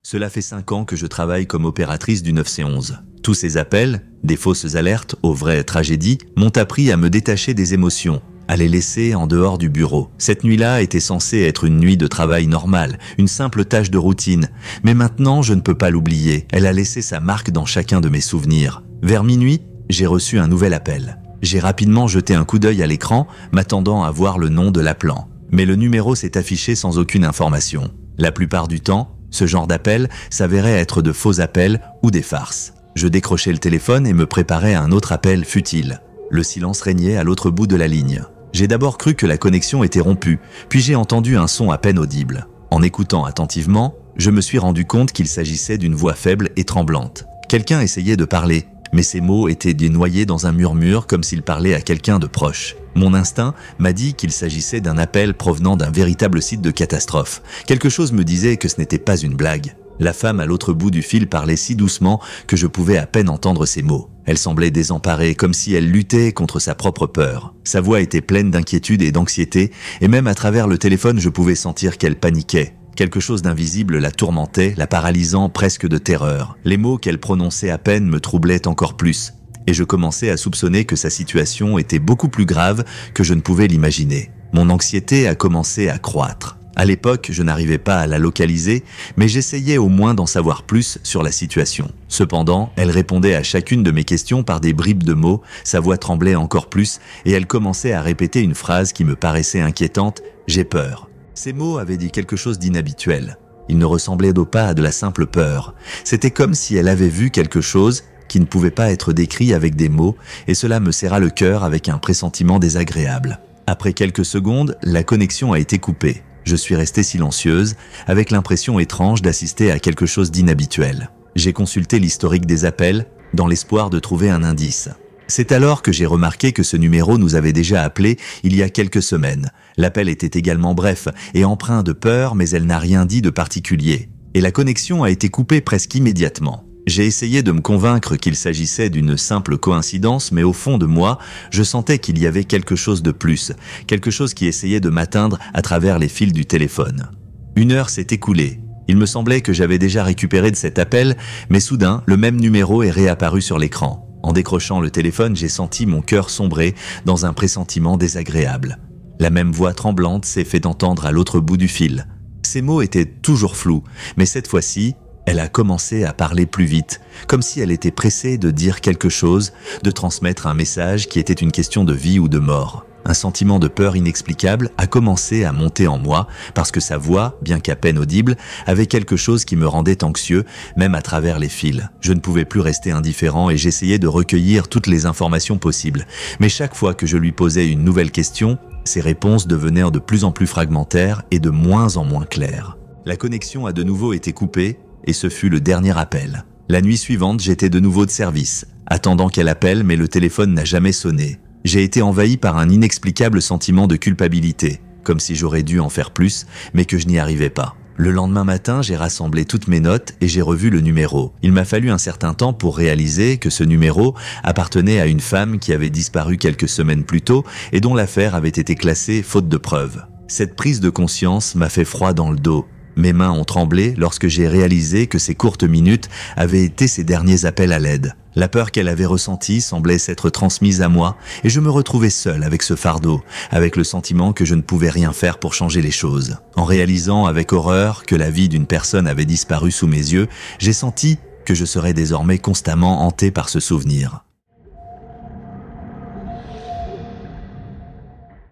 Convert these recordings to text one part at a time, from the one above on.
Cela fait 5 ans que je travaille comme opératrice du 911. Tous ces appels, des fausses alertes aux vraies tragédies, m'ont appris à me détacher des émotions, à les laisser en dehors du bureau. Cette nuit-là était censée être une nuit de travail normale, une simple tâche de routine. Mais maintenant, je ne peux pas l'oublier. Elle a laissé sa marque dans chacun de mes souvenirs. Vers minuit, j'ai reçu un nouvel appel. J'ai rapidement jeté un coup d'œil à l'écran, m'attendant à voir le nom de l'appelant. Mais le numéro s'est affiché sans aucune information. La plupart du temps, ce genre d'appel s'avérait être de faux appels ou des farces. Je décrochais le téléphone et me préparais à un autre appel futile. Le silence régnait à l'autre bout de la ligne. J'ai d'abord cru que la connexion était rompue, puis j'ai entendu un son à peine audible. En écoutant attentivement, je me suis rendu compte qu'il s'agissait d'une voix faible et tremblante. Quelqu'un essayait de parler, mais ses mots étaient noyés dans un murmure comme s'il parlait à quelqu'un de proche. Mon instinct m'a dit qu'il s'agissait d'un appel provenant d'un véritable site de catastrophe. Quelque chose me disait que ce n'était pas une blague. La femme à l'autre bout du fil parlait si doucement que je pouvais à peine entendre ses mots. Elle semblait désemparée, comme si elle luttait contre sa propre peur. Sa voix était pleine d'inquiétude et d'anxiété, et même à travers le téléphone, je pouvais sentir qu'elle paniquait. Quelque chose d'invisible la tourmentait, la paralysant presque de terreur. Les mots qu'elle prononçait à peine me troublaient encore plus, et je commençais à soupçonner que sa situation était beaucoup plus grave que je ne pouvais l'imaginer. Mon anxiété a commencé à croître. À l'époque, je n'arrivais pas à la localiser, mais j'essayais au moins d'en savoir plus sur la situation. Cependant, elle répondait à chacune de mes questions par des bribes de mots, sa voix tremblait encore plus, et elle commençait à répéter une phrase qui me paraissait inquiétante « J'ai peur ». Ces mots avaient dit quelque chose d'inhabituel. Ils ne ressemblaient pas à de la simple peur. C'était comme si elle avait vu quelque chose qui ne pouvait pas être décrit avec des mots, et cela me serra le cœur avec un pressentiment désagréable. Après quelques secondes, la connexion a été coupée. Je suis restée silencieuse, avec l'impression étrange d'assister à quelque chose d'inhabituel. J'ai consulté l'historique des appels, dans l'espoir de trouver un indice. C'est alors que j'ai remarqué que ce numéro nous avait déjà appelé il y a quelques semaines. L'appel était également bref et empreint de peur, mais elle n'a rien dit de particulier. Et la connexion a été coupée presque immédiatement. J'ai essayé de me convaincre qu'il s'agissait d'une simple coïncidence, mais au fond de moi, je sentais qu'il y avait quelque chose de plus, quelque chose qui essayait de m'atteindre à travers les fils du téléphone. 1 heure s'est écoulée. Il me semblait que j'avais déjà récupéré de cet appel, mais soudain, le même numéro est réapparu sur l'écran. En décrochant le téléphone, j'ai senti mon cœur sombrer dans un pressentiment désagréable. La même voix tremblante s'est fait entendre à l'autre bout du fil. Ces mots étaient toujours flous, mais cette fois-ci, elle a commencé à parler plus vite, comme si elle était pressée de dire quelque chose, de transmettre un message qui était une question de vie ou de mort. Un sentiment de peur inexplicable a commencé à monter en moi parce que sa voix, bien qu'à peine audible, avait quelque chose qui me rendait anxieux, même à travers les fils. Je ne pouvais plus rester indifférent et j'essayais de recueillir toutes les informations possibles. Mais chaque fois que je lui posais une nouvelle question, ses réponses devenaient de plus en plus fragmentaires et de moins en moins claires. La connexion a de nouveau été coupée, et ce fut le dernier appel. La nuit suivante, j'étais de nouveau de service, attendant qu'elle appelle, mais le téléphone n'a jamais sonné. J'ai été envahi par un inexplicable sentiment de culpabilité, comme si j'aurais dû en faire plus, mais que je n'y arrivais pas. Le lendemain matin, j'ai rassemblé toutes mes notes et j'ai revu le numéro. Il m'a fallu un certain temps pour réaliser que ce numéro appartenait à une femme qui avait disparu quelques semaines plus tôt et dont l'affaire avait été classée faute de preuves. Cette prise de conscience m'a fait froid dans le dos. Mes mains ont tremblé lorsque j'ai réalisé que ces courtes minutes avaient été ses derniers appels à l'aide. La peur qu'elle avait ressentie semblait s'être transmise à moi et je me retrouvais seul avec ce fardeau, avec le sentiment que je ne pouvais rien faire pour changer les choses. En réalisant avec horreur que la vie d'une personne avait disparu sous mes yeux, j'ai senti que je serais désormais constamment hanté par ce souvenir.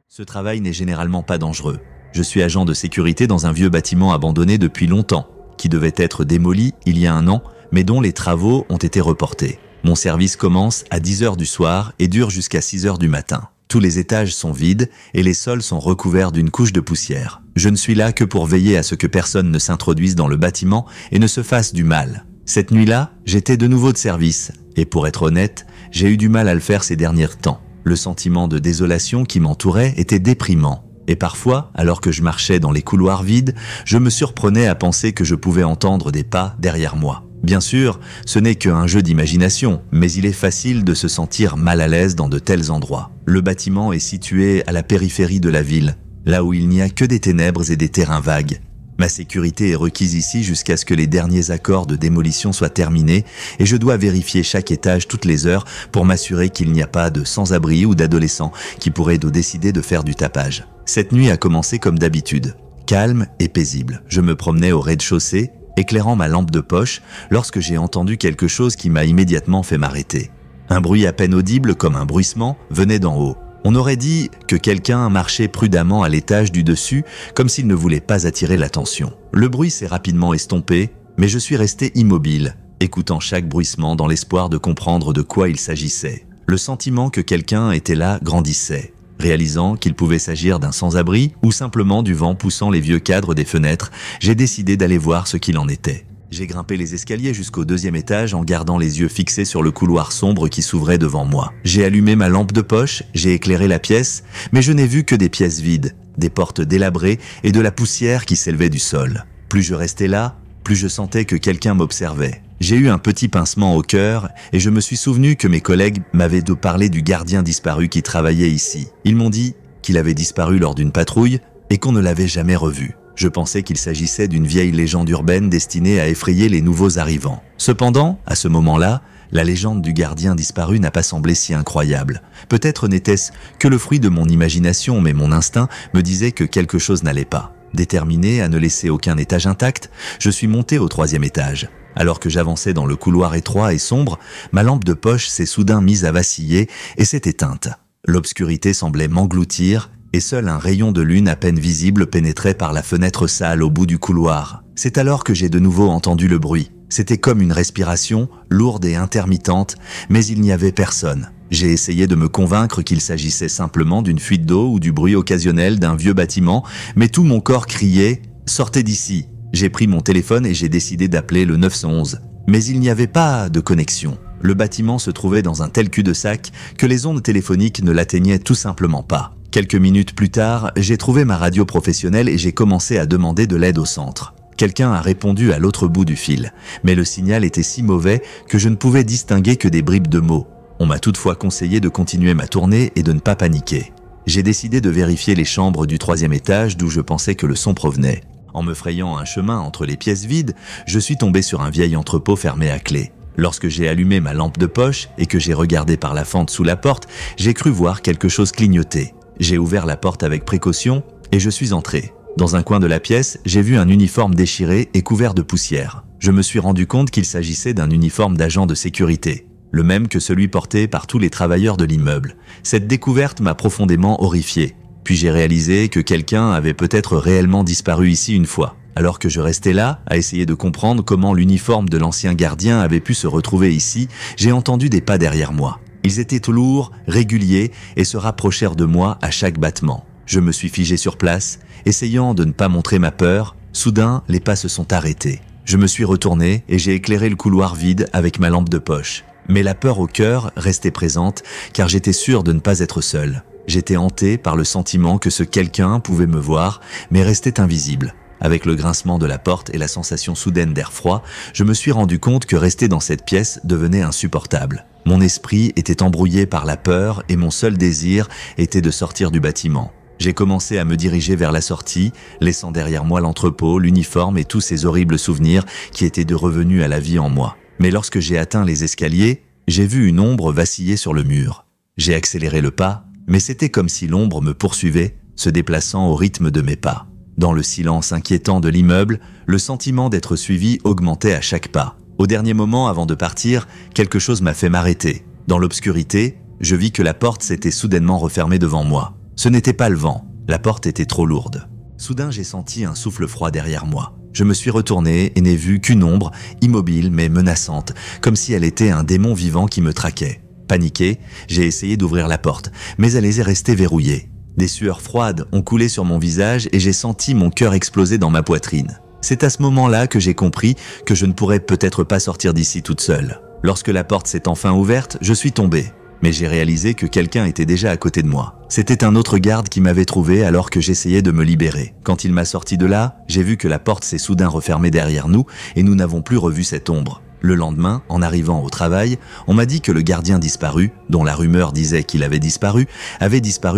Ce travail n'est généralement pas dangereux. Je suis agent de sécurité dans un vieux bâtiment abandonné depuis longtemps, qui devait être démoli il y a 1 an, mais dont les travaux ont été reportés. Mon service commence à 10 h du soir et dure jusqu'à 6 h du matin. Tous les étages sont vides et les sols sont recouverts d'une couche de poussière. Je ne suis là que pour veiller à ce que personne ne s'introduise dans le bâtiment et ne se fasse du mal. Cette nuit-là, j'étais de nouveau de service, et pour être honnête, j'ai eu du mal à le faire ces derniers temps. Le sentiment de désolation qui m'entourait était déprimant. Et parfois, alors que je marchais dans les couloirs vides, je me surprenais à penser que je pouvais entendre des pas derrière moi. Bien sûr, ce n'est qu'un jeu d'imagination, mais il est facile de se sentir mal à l'aise dans de tels endroits. Le bâtiment est situé à la périphérie de la ville, là où il n'y a que des ténèbres et des terrains vagues. Ma sécurité est requise ici jusqu'à ce que les derniers accords de démolition soient terminés et je dois vérifier chaque étage toutes les heures pour m'assurer qu'il n'y a pas de sans-abri ou d'adolescents qui pourraient décider de faire du tapage. Cette nuit a commencé comme d'habitude, calme et paisible. Je me promenais au rez-de-chaussée, éclairant ma lampe de poche, lorsque j'ai entendu quelque chose qui m'a immédiatement fait m'arrêter. Un bruit à peine audible comme un bruissement venait d'en haut. On aurait dit que quelqu'un marchait prudemment à l'étage du dessus, comme s'il ne voulait pas attirer l'attention. Le bruit s'est rapidement estompé, mais je suis resté immobile, écoutant chaque bruissement dans l'espoir de comprendre de quoi il s'agissait. Le sentiment que quelqu'un était là grandissait, réalisant qu'il pouvait s'agir d'un sans-abri ou simplement du vent poussant les vieux cadres des fenêtres. J'ai décidé d'aller voir ce qu'il en était. J'ai grimpé les escaliers jusqu'au 2e étage en gardant les yeux fixés sur le couloir sombre qui s'ouvrait devant moi. J'ai allumé ma lampe de poche, j'ai éclairé la pièce, mais je n'ai vu que des pièces vides, des portes délabrées et de la poussière qui s'élevait du sol. Plus je restais là, plus je sentais que quelqu'un m'observait. J'ai eu un petit pincement au cœur et je me suis souvenu que mes collègues m'avaient parlé du gardien disparu qui travaillait ici. Ils m'ont dit qu'il avait disparu lors d'une patrouille et qu'on ne l'avait jamais revu. Je pensais qu'il s'agissait d'une vieille légende urbaine destinée à effrayer les nouveaux arrivants. Cependant, à ce moment-là, la légende du gardien disparu n'a pas semblé si incroyable. Peut-être n'était-ce que le fruit de mon imagination, mais mon instinct me disait que quelque chose n'allait pas. Déterminé à ne laisser aucun étage intact, je suis monté au 3e étage. Alors que j'avançais dans le couloir étroit et sombre, ma lampe de poche s'est soudain mise à vaciller et s'est éteinte. L'obscurité semblait m'engloutir et seul un rayon de lune à peine visible pénétrait par la fenêtre sale au bout du couloir. C'est alors que j'ai de nouveau entendu le bruit. C'était comme une respiration, lourde et intermittente, mais il n'y avait personne. J'ai essayé de me convaincre qu'il s'agissait simplement d'une fuite d'eau ou du bruit occasionnel d'un vieux bâtiment, mais tout mon corps criait « Sortez d'ici !» J'ai pris mon téléphone et j'ai décidé d'appeler le 911. Mais il n'y avait pas de connexion. Le bâtiment se trouvait dans un tel cul-de-sac que les ondes téléphoniques ne l'atteignaient tout simplement pas. Quelques minutes plus tard, j'ai trouvé ma radio professionnelle et j'ai commencé à demander de l'aide au centre. Quelqu'un a répondu à l'autre bout du fil, mais le signal était si mauvais que je ne pouvais distinguer que des bribes de mots. On m'a toutefois conseillé de continuer ma tournée et de ne pas paniquer. J'ai décidé de vérifier les chambres du 3e étage d'où je pensais que le son provenait. En me frayant un chemin entre les pièces vides, je suis tombé sur un vieil entrepôt fermé à clé. Lorsque j'ai allumé ma lampe de poche et que j'ai regardé par la fente sous la porte, j'ai cru voir quelque chose clignoter. J'ai ouvert la porte avec précaution et je suis entré. Dans un coin de la pièce, j'ai vu un uniforme déchiré et couvert de poussière. Je me suis rendu compte qu'il s'agissait d'un uniforme d'agent de sécurité, le même que celui porté par tous les travailleurs de l'immeuble. Cette découverte m'a profondément horrifié. Puis j'ai réalisé que quelqu'un avait peut-être réellement disparu ici une fois. Alors que je restais là, à essayer de comprendre comment l'uniforme de l'ancien gardien avait pu se retrouver ici, j'ai entendu des pas derrière moi. Ils étaient lourds, réguliers et se rapprochèrent de moi à chaque battement. Je me suis figé sur place, essayant de ne pas montrer ma peur. Soudain, les pas se sont arrêtés. Je me suis retourné et j'ai éclairé le couloir vide avec ma lampe de poche. Mais la peur au cœur restait présente car j'étais sûr de ne pas être seul. J'étais hanté par le sentiment que ce quelqu'un pouvait me voir, mais restait invisible. Avec le grincement de la porte et la sensation soudaine d'air froid, je me suis rendu compte que rester dans cette pièce devenait insupportable. Mon esprit était embrouillé par la peur et mon seul désir était de sortir du bâtiment. J'ai commencé à me diriger vers la sortie, laissant derrière moi l'entrepôt, l'uniforme et tous ces horribles souvenirs qui étaient revenus à la vie en moi. Mais lorsque j'ai atteint les escaliers, j'ai vu une ombre vaciller sur le mur. J'ai accéléré le pas, mais c'était comme si l'ombre me poursuivait, se déplaçant au rythme de mes pas. Dans le silence inquiétant de l'immeuble, le sentiment d'être suivi augmentait à chaque pas. Au dernier moment, avant de partir, quelque chose m'a fait m'arrêter. Dans l'obscurité, je vis que la porte s'était soudainement refermée devant moi. Ce n'était pas le vent, la porte était trop lourde. Soudain, j'ai senti un souffle froid derrière moi. Je me suis retourné et n'ai vu qu'une ombre, immobile mais menaçante, comme si elle était un démon vivant qui me traquait. Paniqué, j'ai essayé d'ouvrir la porte, mais elle est restée verrouillée. Des sueurs froides ont coulé sur mon visage et j'ai senti mon cœur exploser dans ma poitrine. C'est à ce moment-là que j'ai compris que je ne pourrais peut-être pas sortir d'ici toute seule. Lorsque la porte s'est enfin ouverte, je suis tombé. Mais j'ai réalisé que quelqu'un était déjà à côté de moi. C'était un autre garde qui m'avait trouvé alors que j'essayais de me libérer. Quand il m'a sorti de là, j'ai vu que la porte s'est soudain refermée derrière nous et nous n'avons plus revu cette ombre. Le lendemain, en arrivant au travail, on m'a dit que le gardien disparu, dont la rumeur disait qu'il avait disparu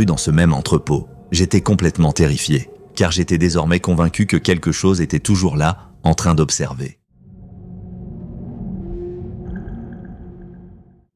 dans ce même entrepôt. J'étais complètement terrifié. car j'étais désormais convaincu que quelque chose était toujours là, en train d'observer.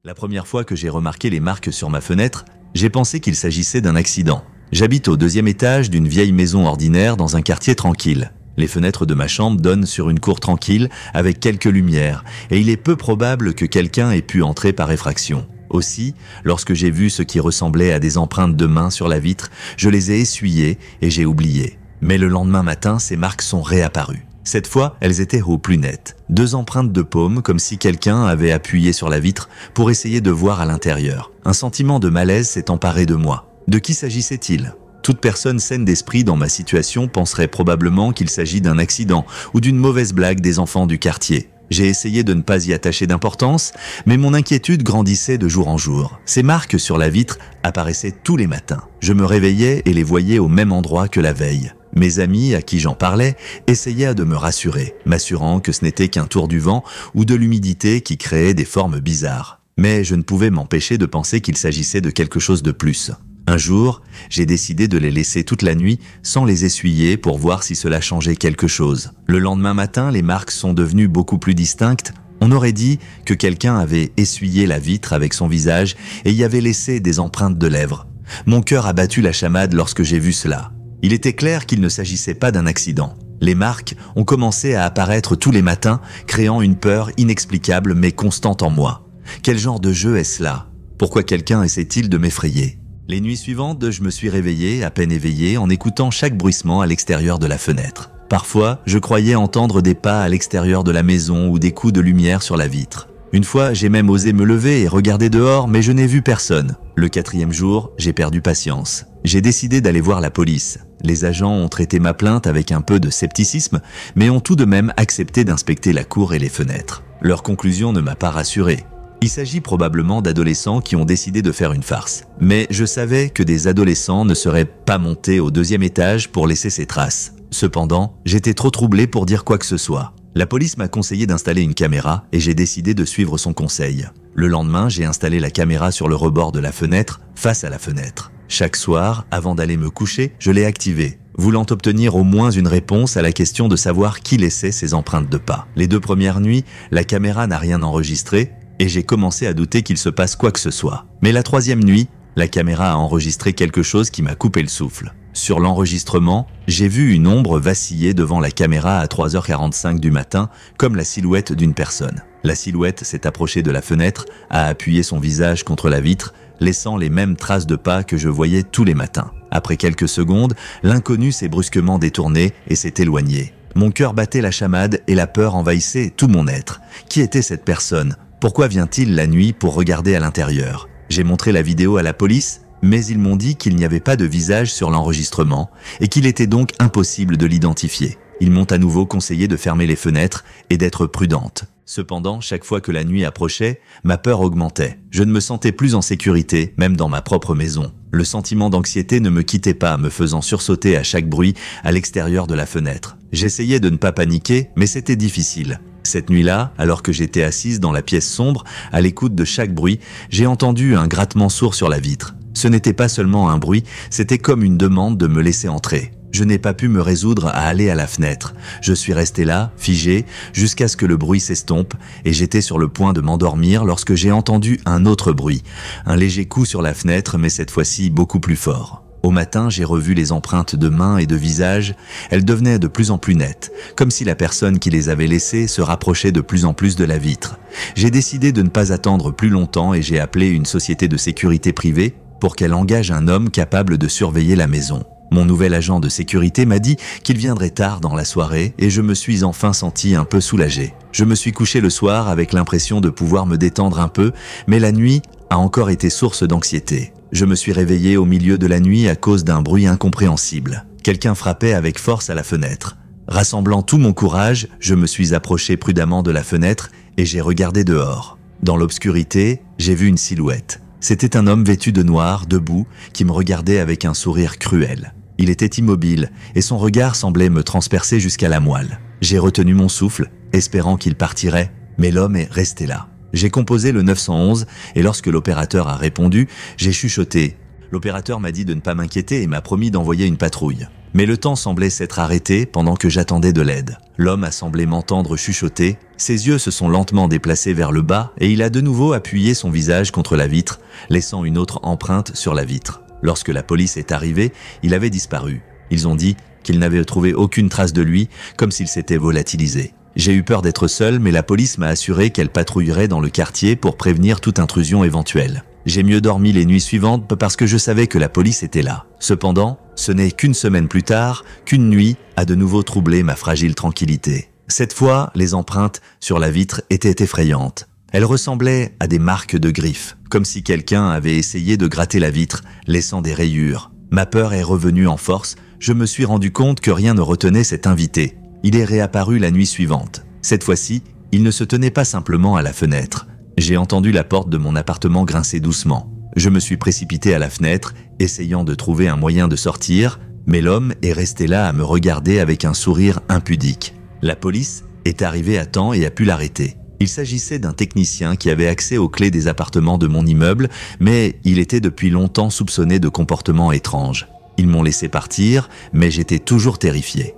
La première fois que j'ai remarqué les marques sur ma fenêtre, j'ai pensé qu'il s'agissait d'un accident. J'habite au 2e étage d'une vieille maison ordinaire dans un quartier tranquille. Les fenêtres de ma chambre donnent sur une cour tranquille avec quelques lumières et il est peu probable que quelqu'un ait pu entrer par effraction. Aussi, lorsque j'ai vu ce qui ressemblait à des empreintes de mains sur la vitre, je les ai essuyées et j'ai oublié. Mais le lendemain matin, ces marques sont réapparues. Cette fois, elles étaient au plus net. 2 empreintes de paume, comme si quelqu'un avait appuyé sur la vitre pour essayer de voir à l'intérieur. Un sentiment de malaise s'est emparé de moi. De qui s'agissait-il ? Toute personne saine d'esprit dans ma situation penserait probablement qu'il s'agit d'un accident ou d'une mauvaise blague des enfants du quartier. J'ai essayé de ne pas y attacher d'importance, mais mon inquiétude grandissait de jour en jour. Ces marques sur la vitre apparaissaient tous les matins. Je me réveillais et les voyais au même endroit que la veille. Mes amis, à qui j'en parlais, essayaient de me rassurer, m'assurant que ce n'était qu'un tour du vent ou de l'humidité qui créait des formes bizarres. Mais je ne pouvais m'empêcher de penser qu'il s'agissait de quelque chose de plus. Un jour, j'ai décidé de les laisser toute la nuit sans les essuyer pour voir si cela changeait quelque chose. Le lendemain matin, les marques sont devenues beaucoup plus distinctes. On aurait dit que quelqu'un avait essuyé la vitre avec son visage et y avait laissé des empreintes de lèvres. Mon cœur a battu la chamade lorsque j'ai vu cela. Il était clair qu'il ne s'agissait pas d'un accident. Les marques ont commencé à apparaître tous les matins, créant une peur inexplicable mais constante en moi. Quel genre de jeu est-ce là ? Pourquoi quelqu'un essaie-t-il de m'effrayer ? Les nuits suivantes, je me suis réveillé, à peine éveillé, en écoutant chaque bruissement à l'extérieur de la fenêtre. Parfois, je croyais entendre des pas à l'extérieur de la maison ou des coups de lumière sur la vitre. Une fois, j'ai même osé me lever et regarder dehors, mais je n'ai vu personne. Le 4e jour, j'ai perdu patience. J'ai décidé d'aller voir la police. Les agents ont traité ma plainte avec un peu de scepticisme, mais ont tout de même accepté d'inspecter la cour et les fenêtres. Leur conclusion ne m'a pas rassuré. Il s'agit probablement d'adolescents qui ont décidé de faire une farce. Mais je savais que des adolescents ne seraient pas montés au 2e étage pour laisser ces traces. Cependant, j'étais trop troublé pour dire quoi que ce soit. La police m'a conseillé d'installer une caméra et j'ai décidé de suivre son conseil. Le lendemain, j'ai installé la caméra sur le rebord de la fenêtre, face à la fenêtre. Chaque soir, avant d'aller me coucher, je l'ai activée, voulant obtenir au moins une réponse à la question de savoir qui laissait ces empreintes de pas. Les 2 premières nuits, la caméra n'a rien enregistré et j'ai commencé à douter qu'il se passe quoi que ce soit. Mais la 3e nuit, la caméra a enregistré quelque chose qui m'a coupé le souffle. Sur l'enregistrement, j'ai vu une ombre vaciller devant la caméra à 3h45 du matin, comme la silhouette d'une personne. La silhouette s'est approchée de la fenêtre, a appuyé son visage contre la vitre, laissant les mêmes traces de pas que je voyais tous les matins. Après quelques secondes, l'inconnu s'est brusquement détourné et s'est éloigné. Mon cœur battait la chamade et la peur envahissait tout mon être. Qui était cette personne ? Pourquoi vient-il la nuit pour regarder à l'intérieur ? J'ai montré la vidéo à la police, mais ils m'ont dit qu'il n'y avait pas de visage sur l'enregistrement et qu'il était donc impossible de l'identifier. Ils m'ont à nouveau conseillé de fermer les fenêtres et d'être prudente. Cependant, chaque fois que la nuit approchait, ma peur augmentait. Je ne me sentais plus en sécurité, même dans ma propre maison. Le sentiment d'anxiété ne me quittait pas, me faisant sursauter à chaque bruit à l'extérieur de la fenêtre. J'essayais de ne pas paniquer, mais c'était difficile. Cette nuit-là, alors que j'étais assise dans la pièce sombre, à l'écoute de chaque bruit, j'ai entendu un grattement sourd sur la vitre. Ce n'était pas seulement un bruit, c'était comme une demande de me laisser entrer. Je n'ai pas pu me résoudre à aller à la fenêtre. Je suis resté là, figé, jusqu'à ce que le bruit s'estompe, et j'étais sur le point de m'endormir lorsque j'ai entendu un autre bruit. Un léger coup sur la fenêtre, mais cette fois-ci beaucoup plus fort. Au matin, j'ai revu les empreintes de mains et de visage. Elles devenaient de plus en plus nettes, comme si la personne qui les avait laissées se rapprochait de plus en plus de la vitre. J'ai décidé de ne pas attendre plus longtemps et j'ai appelé une société de sécurité privée pour qu'elle engage un homme capable de surveiller la maison. Mon nouvel agent de sécurité m'a dit qu'il viendrait tard dans la soirée et je me suis enfin senti un peu soulagé. Je me suis couché le soir avec l'impression de pouvoir me détendre un peu, mais la nuit a encore été source d'anxiété. Je me suis réveillé au milieu de la nuit à cause d'un bruit incompréhensible. Quelqu'un frappait avec force à la fenêtre. Rassemblant tout mon courage, je me suis approché prudemment de la fenêtre et j'ai regardé dehors. Dans l'obscurité, j'ai vu une silhouette. C'était un homme vêtu de noir, debout, qui me regardait avec un sourire cruel. Il était immobile et son regard semblait me transpercer jusqu'à la moelle. J'ai retenu mon souffle, espérant qu'il partirait, mais l'homme est resté là. J'ai composé le 911 et lorsque l'opérateur a répondu, j'ai chuchoté. L'opérateur m'a dit de ne pas m'inquiéter et m'a promis d'envoyer une patrouille. Mais le temps semblait s'être arrêté pendant que j'attendais de l'aide. L'homme a semblé m'entendre chuchoter, ses yeux se sont lentement déplacés vers le bas et il a de nouveau appuyé son visage contre la vitre, laissant une autre empreinte sur la vitre. Lorsque la police est arrivée, il avait disparu. Ils ont dit qu'ils n'avaient trouvé aucune trace de lui, comme s'il s'était volatilisé. J'ai eu peur d'être seul, mais la police m'a assuré qu'elle patrouillerait dans le quartier pour prévenir toute intrusion éventuelle. J'ai mieux dormi les nuits suivantes parce que je savais que la police était là. Cependant, ce n'est qu'une semaine plus tard qu'une nuit a de nouveau troublé ma fragile tranquillité. Cette fois, les empreintes sur la vitre étaient effrayantes. Elles ressemblaient à des marques de griffes, comme si quelqu'un avait essayé de gratter la vitre, laissant des rayures. Ma peur est revenue en force, je me suis rendu compte que rien ne retenait cet invité. Il est réapparu la nuit suivante. Cette fois-ci, il ne se tenait pas simplement à la fenêtre. J'ai entendu la porte de mon appartement grincer doucement. Je me suis précipité à la fenêtre, essayant de trouver un moyen de sortir, mais l'homme est resté là à me regarder avec un sourire impudique. La police est arrivée à temps et a pu l'arrêter. Il s'agissait d'un technicien qui avait accès aux clés des appartements de mon immeuble, mais il était depuis longtemps soupçonné de comportements étranges. Ils m'ont laissé partir, mais j'étais toujours terrifié.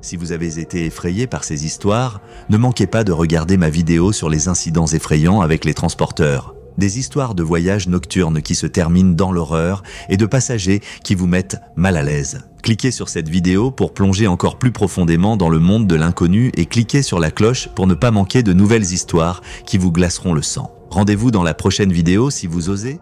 Si vous avez été effrayé par ces histoires, ne manquez pas de regarder ma vidéo sur les incidents effrayants avec les transporteurs. Des histoires de voyages nocturnes qui se terminent dans l'horreur et de passagers qui vous mettent mal à l'aise. Cliquez sur cette vidéo pour plonger encore plus profondément dans le monde de l'inconnu et cliquez sur la cloche pour ne pas manquer de nouvelles histoires qui vous glaceront le sang. Rendez-vous dans la prochaine vidéo si vous osez.